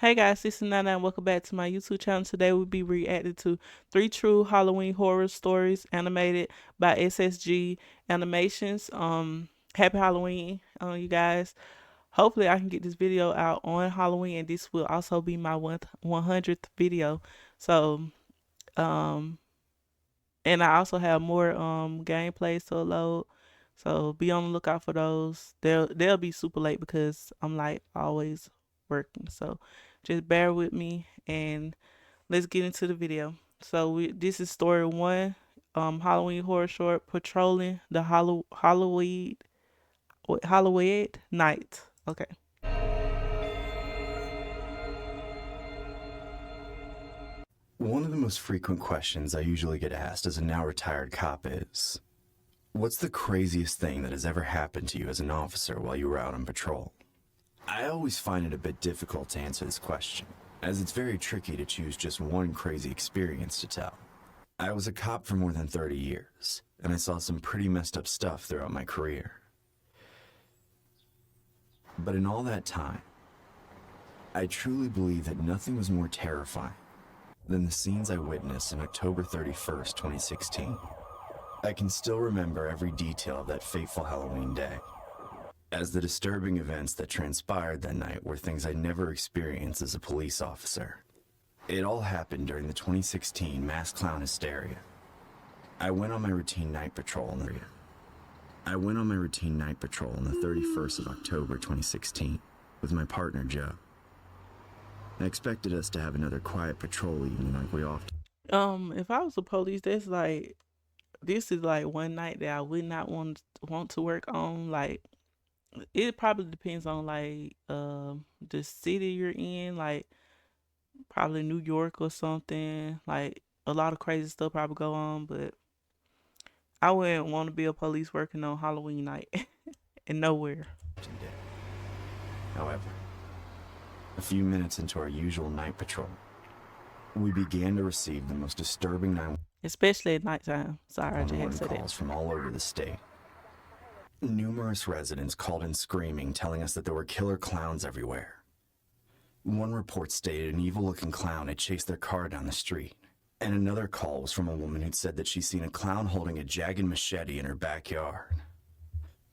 Hey guys, this is Nana. Welcome back to my YouTube channel. Today we'll be reacting to 3 true Halloween horror stories animated by SSG Animations. Happy Halloween, you guys. Hopefully I can get this video out on Halloween, and this will also be my 100th video. So, um, and I also have more gameplays to load. So be on the lookout for those. They'll be super late because I'm like always working. So just bear with me and let's get into the video. So this is story one, Halloween horror short, patrolling the Halloween night. Okay. One of the most frequent questions I usually get asked as a now retired cop is, what's the craziest thing that has ever happened to you as an officer while you were out on patrol? I always find it a bit difficult to answer this question, as it's very tricky to choose just one crazy experience to tell. I was a cop for more than 30 years, and I saw some pretty messed up stuff throughout my career. But in all that time, I truly believe that nothing was more terrifying than the scenes I witnessed on October 31st, 2016. I can still remember every detail of that fateful Halloween day, as the disturbing events that transpired that night were things I never experienced as a police officer. It all happened during the 2016 mass clown hysteria. I went on my routine night patrol on the 31st of October 2016 with my partner Joe. I expected us to have another quiet patrol evening like we often. If I was a police, this is like one night that I would not want to work on. Like it probably depends on like the city you're in, like probably New York or something. Like a lot of crazy stuff probably go on, but I wouldn't want to be a police working on Halloween night and nowhere. However, a few minutes into our usual night patrol, we began to receive the most disturbing Especially at nighttime. Sorry, I just had to 911 say that. calls from all over the state. Numerous residents called in screaming, telling us that there were killer clowns everywhere. One report stated an evil-looking clown had chased their car down the street, and another call was from a woman who'd said that she'd seen a clown holding a jagged machete in her backyard.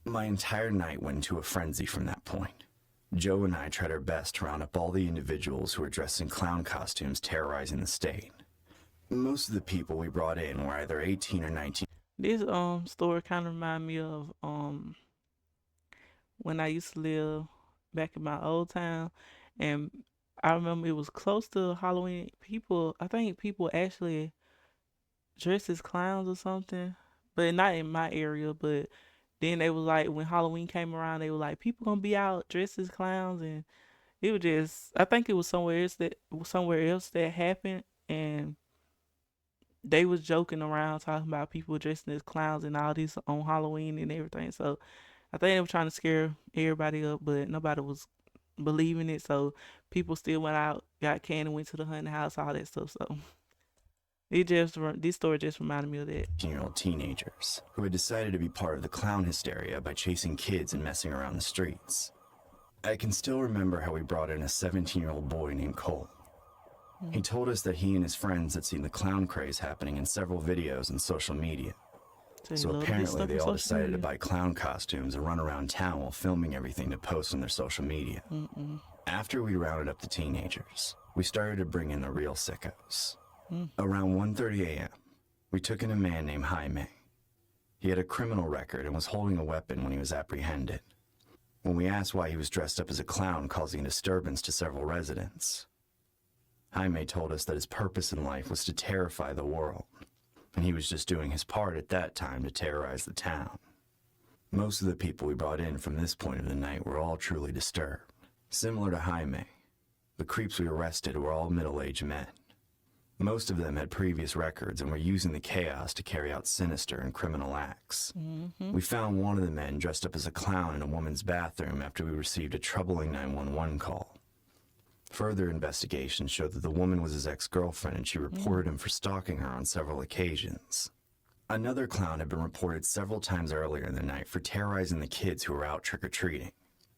My entire night went into a frenzy from that point. Joe and I tried our best to round up all the individuals who were dressed in clown costumes terrorizing the state. Most of the people we brought in were either 18 or 19. This story kind of remind me of when I used to live back in my old town, and I remember it was close to Halloween. I think people actually dressed as clowns or something, but not in my area. But then they was like, when Halloween came around, they were like, people gonna be out dressed as clowns, and it was just, I think it was somewhere else that happened, and they was joking around talking about people dressing as clowns and all this on Halloween and everything. So I think they were trying to scare everybody up, but nobody was believing it. So people still went out, got candy, went to the hunting house, all that stuff. So this story just reminded me of that. 18-year-old teenagers who had decided to be part of the clown hysteria by chasing kids and messing around the streets. I can still remember how we brought in a 17-year-old boy named Cole. He told us that he and his friends had seen the clown craze happening in several videos on social media. So apparently they all decided to buy clown costumes and run around town while filming everything to post on their social media. After we rounded up the teenagers, we started to bring in the real sickos. Around 1:30 a.m., we took in a man named Jaime. He had a criminal record and was holding a weapon when he was apprehended. When we asked why he was dressed up as a clown causing a disturbance to several residents, Jaime told us that his purpose in life was to terrify the world, and he was just doing his part at that time to terrorize the town. Most of the people we brought in from this point of the night were all truly disturbed. Similar to Jaime, the creeps we arrested were all middle-aged men. Most of them had previous records and were using the chaos to carry out sinister and criminal acts. We found one of the men dressed up as a clown in a woman's bathroom after we received a troubling 911 call. Further investigation showed that the woman was his ex-girlfriend, and she reported him for stalking her on several occasions. Another clown had been reported several times earlier in the night for terrorizing the kids who were out trick-or-treating.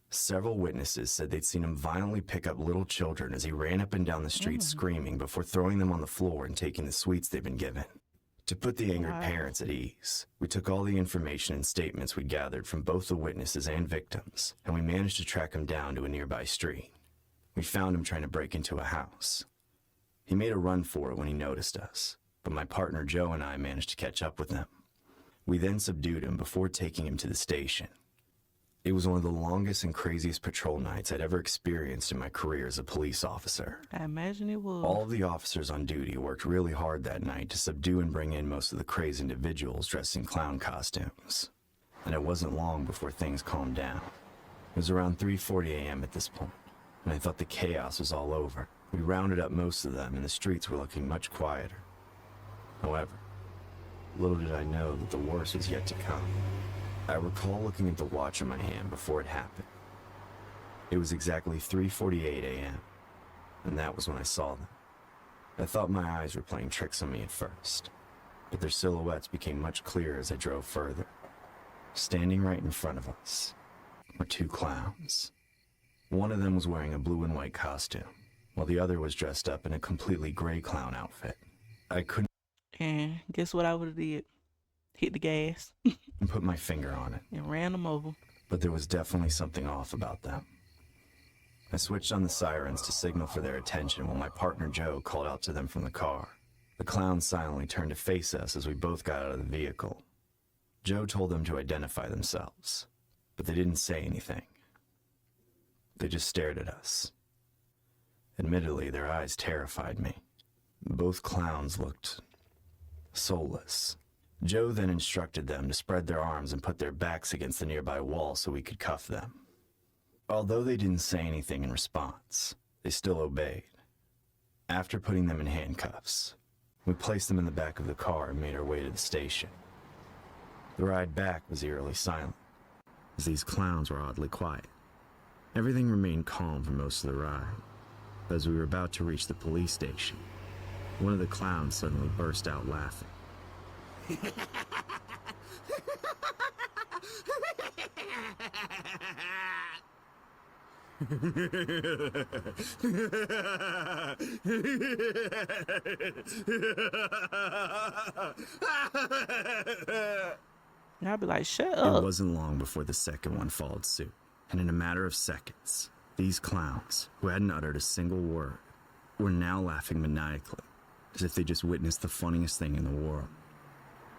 Several witnesses said they'd seen him violently pick up little children as he ran up and down the street screaming before throwing them on the floor and taking the sweets they'd been given. To put the angered parents at ease, we took all the information and statements we gathered from both the witnesses and victims, and we managed to track him down to a nearby street. We found him trying to break into a house. He made a run for it when he noticed us, but my partner Joe and I managed to catch up with him. We then subdued him before taking him to the station. It was one of the longest and craziest patrol nights I'd ever experienced in my career as a police officer. I imagine it was. All of the officers on duty worked really hard that night to subdue and bring in most of the crazy individuals dressed in clown costumes. And it wasn't long before things calmed down. It was around 3:40 a.m. at this point, and I thought the chaos was all over. We rounded up most of them, and the streets were looking much quieter. However, little did I know that the worst was yet to come. I recall looking at the watch in my hand before it happened. It was exactly 3:48 a.m., and that was when I saw them. I thought my eyes were playing tricks on me at first, but their silhouettes became much clearer as I drove further. Standing right in front of us were two clowns. One of them was wearing a blue and white costume, while the other was dressed up in a completely gray clown outfit. I couldn't And guess what I would have did? Hit the gas put my finger on it, and ran them over. but there was definitely something off about them. I switched on the sirens to signal for their attention while my partner Joe called out to them from the car. The clowns silently turned to face us as we both got out of the vehicle. Joe told them to identify themselves, but they didn't say anything. They just stared at us. Admittedly, their eyes terrified me. Both clowns looked soulless. Joe then instructed them to spread their arms and put their backs against the nearby wall so we could cuff them. Although they didn't say anything in response, they still obeyed. After putting them in handcuffs, we placed them in the back of the car and made our way to the station. The ride back was eerily silent, as these clowns were oddly quiet. Everything remained calm for most of the ride. But as we were about to reach the police station, one of the clowns suddenly burst out laughing. And I'd be like, shut It up. wasn't long before the second one followed suit, and in a matter of seconds, these clowns, who hadn't uttered a single word, were now laughing maniacally, as if they just witnessed the funniest thing in the world.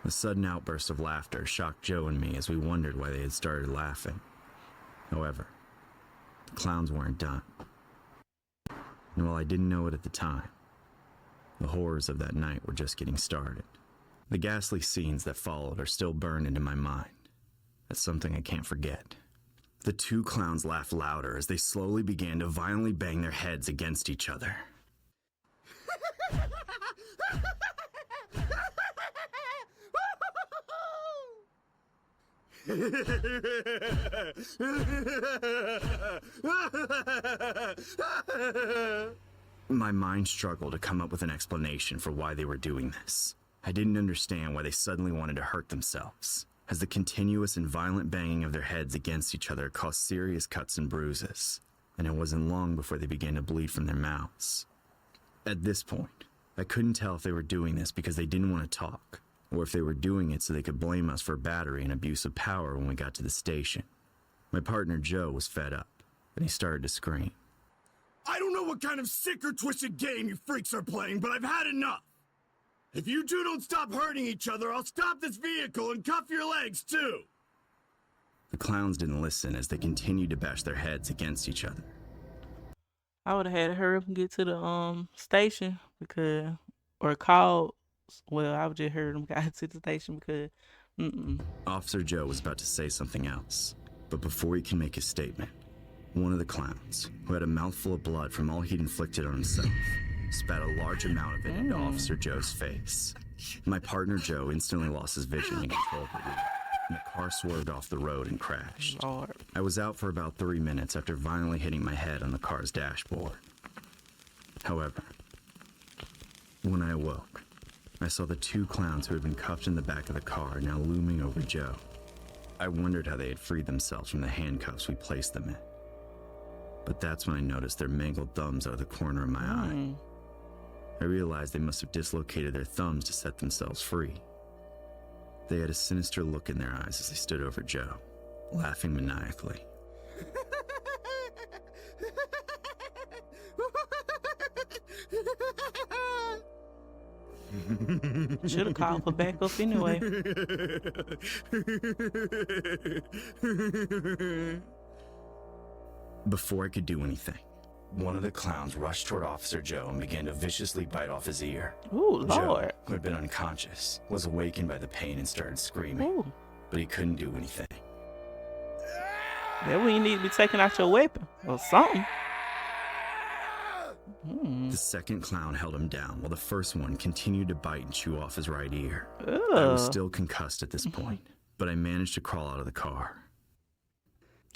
The sudden outburst of laughter shocked Joe and me as we wondered why they had started laughing. However, the clowns weren't done. And while I didn't know it at the time, the horrors of that night were just getting started. The ghastly scenes that followed are still burned into my mind. That's something I can't forget. The two clowns laughed louder as they slowly began to violently bang their heads against each other. My mind struggled to come up with an explanation for why they were doing this. I didn't understand why they suddenly wanted to hurt themselves, as the continuous and violent banging of their heads against each other caused serious cuts and bruises, and it wasn't long before they began to bleed from their mouths. At this point, I couldn't tell if they were doing this because they didn't want to talk, or if they were doing it so they could blame us for battery and abuse of power when we got to the station. My partner Joe was fed up, and he started to scream. I don't know what kind of sick or twisted game you freaks are playing, but I've had enough. If you two don't stop hurting each other, I'll stop this vehicle and cuff your legs, too. The clowns didn't listen as they continued to bash their heads against each other. I would have had to hurry up and get to the station because, or call. Well, I would just heard them guys to the station because, Officer Joe was about to say something else, but before he can make his statement, one of the clowns, who had a mouthful of blood from all he'd inflicted on himself, spat a large amount of it into Officer Joe's face. My partner Joe instantly lost his vision and control of the wheel, and the car swerved off the road and crashed. Lord. I was out for about 3 minutes after violently hitting my head on the car's dashboard. However, when I awoke, I saw the two clowns who had been cuffed in the back of the car now looming over Joe. I wondered how they had freed themselves from the handcuffs we placed them in. But that's when I noticed their mangled thumbs out of the corner of my eye. I realized they must have dislocated their thumbs to set themselves free. They had a sinister look in their eyes as they stood over Joe, laughing maniacally. Should have called for backup anyway. Before I could do anything, one of the clowns rushed toward Officer Joe and began to viciously bite off his ear. Ooh, Joe, Lord. who had been unconscious, was awakened by the pain and started screaming, Ooh. but he couldn't do anything. That when you need to be taking out your weapon or something. The second clown held him down while the first one continued to bite and chew off his right ear. Ugh. I was still concussed at this point, but I managed to crawl out of the car.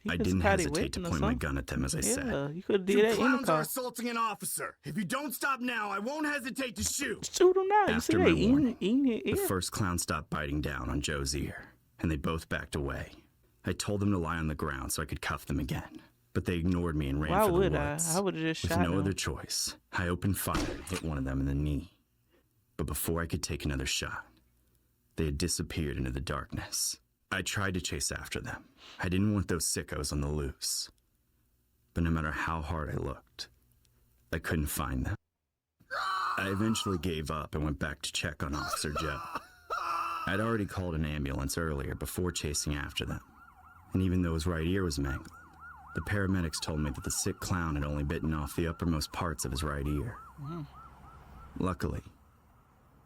I didn't hesitate to point my gun at them as I said, Yeah, you could have did You that in the clowns are car. assaulting an officer. If you don't stop now, I won't hesitate to shoot. Shoot him now. You After see my that eating warning, it the ear. first clown stopped biting down on Joe's ear, and they both backed away. I told them to lie on the ground so I could cuff them again, but they ignored me and ran Why for the would I? woods. I would have just With shot no him. other choice, I opened fire and hit one of them in the knee. But before I could take another shot, they had disappeared into the darkness. I tried to chase after them. I didn't want those sickos on the loose. But no matter how hard I looked, I couldn't find them. I eventually gave up and went back to check on Officer Joe. I'd already called an ambulance earlier before chasing after them. And even though his right ear was mangled, the paramedics told me that the sick clown had only bitten off the uppermost parts of his right ear. Luckily,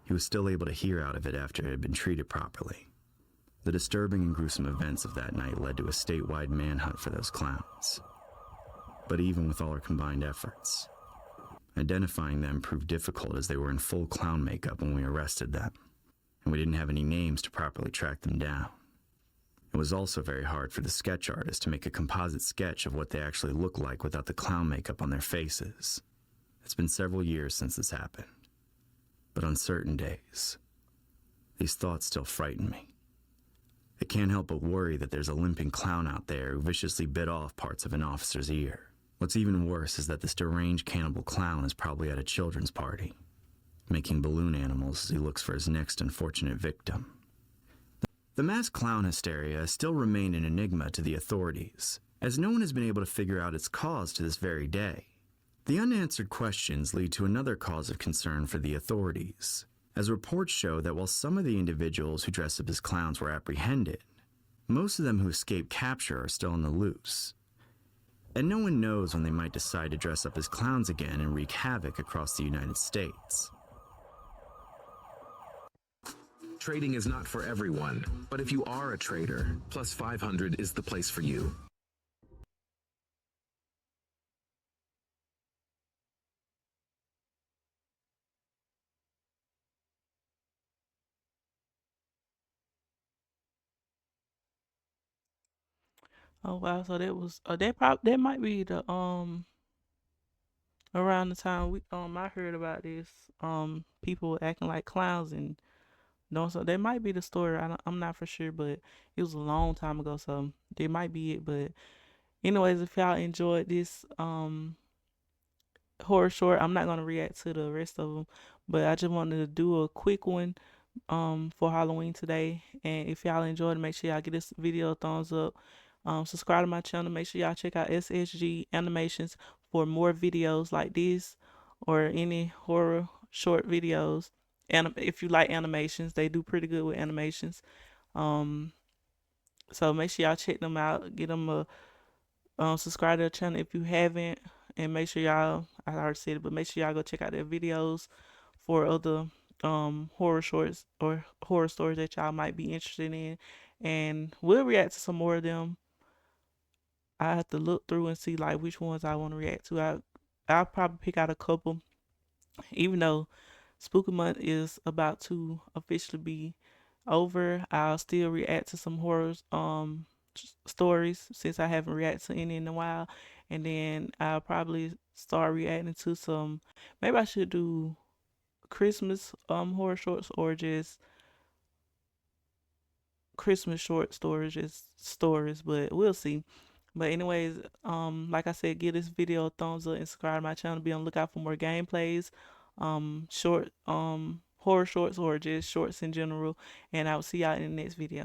he was still able to hear out of it after it had been treated properly. The disturbing and gruesome events of that night led to a statewide manhunt for those clowns. But even with all our combined efforts, identifying them proved difficult as they were in full clown makeup when we arrested them, and we didn't have any names to properly track them down. It was also very hard for the sketch artist to make a composite sketch of what they actually look like without the clown makeup on their faces. It's been several years since this happened, but on certain days, these thoughts still frighten me. I can't help but worry that there's a limping clown out there who viciously bit off parts of an officer's ear. What's even worse is that this deranged cannibal clown is probably at a children's party, making balloon animals as he looks for his next unfortunate victim. The mass clown hysteria has still remained an enigma to the authorities, as no one has been able to figure out its cause to this very day. The unanswered questions lead to another cause of concern for the authorities, as reports show that while some of the individuals who dressed up as clowns were apprehended, most of them who escaped capture are still on the loose. And no one knows when they might decide to dress up as clowns again and wreak havoc across the United States. Trading is not for everyone, but if you are a trader, Plus 500 is the place for you. Oh wow, so that was that might be the around the time we I heard about this people acting like clowns and doing so that might be the story. I'm not for sure, but it was a long time ago, so that might be it. But anyways, if y'all enjoyed this horror short, I'm not gonna react to the rest of them, but I just wanted to do a quick one for Halloween today. And if y'all enjoyed it, make sure y'all give this video a thumbs up. Subscribe to my channel. Make sure y'all check out SSG Animations for more videos like this or any horror short videos. And if you like animations, they do pretty good with animations. So make sure y'all check them out. Get them a subscribe to the channel if you haven't, and make sure y'all, I already said it, but make sure y'all go check out their videos for other horror shorts or horror stories that y'all might be interested in, and we'll react to some more of them. I have to look through and see like which ones I want to react to. I'll probably pick out a couple, even though Spooky Month is about to officially be over. I'll still react to some horror stories since I haven't reacted to any in a while, and then I'll probably start reacting to some. Maybe I should do Christmas horror shorts or just Christmas short stories, just stories, but we'll see. But anyways, like I said, give this video a thumbs up and subscribe to my channel. Be on the lookout for more gameplays, short horror shorts, or just shorts in general. And I will see y'all in the next video.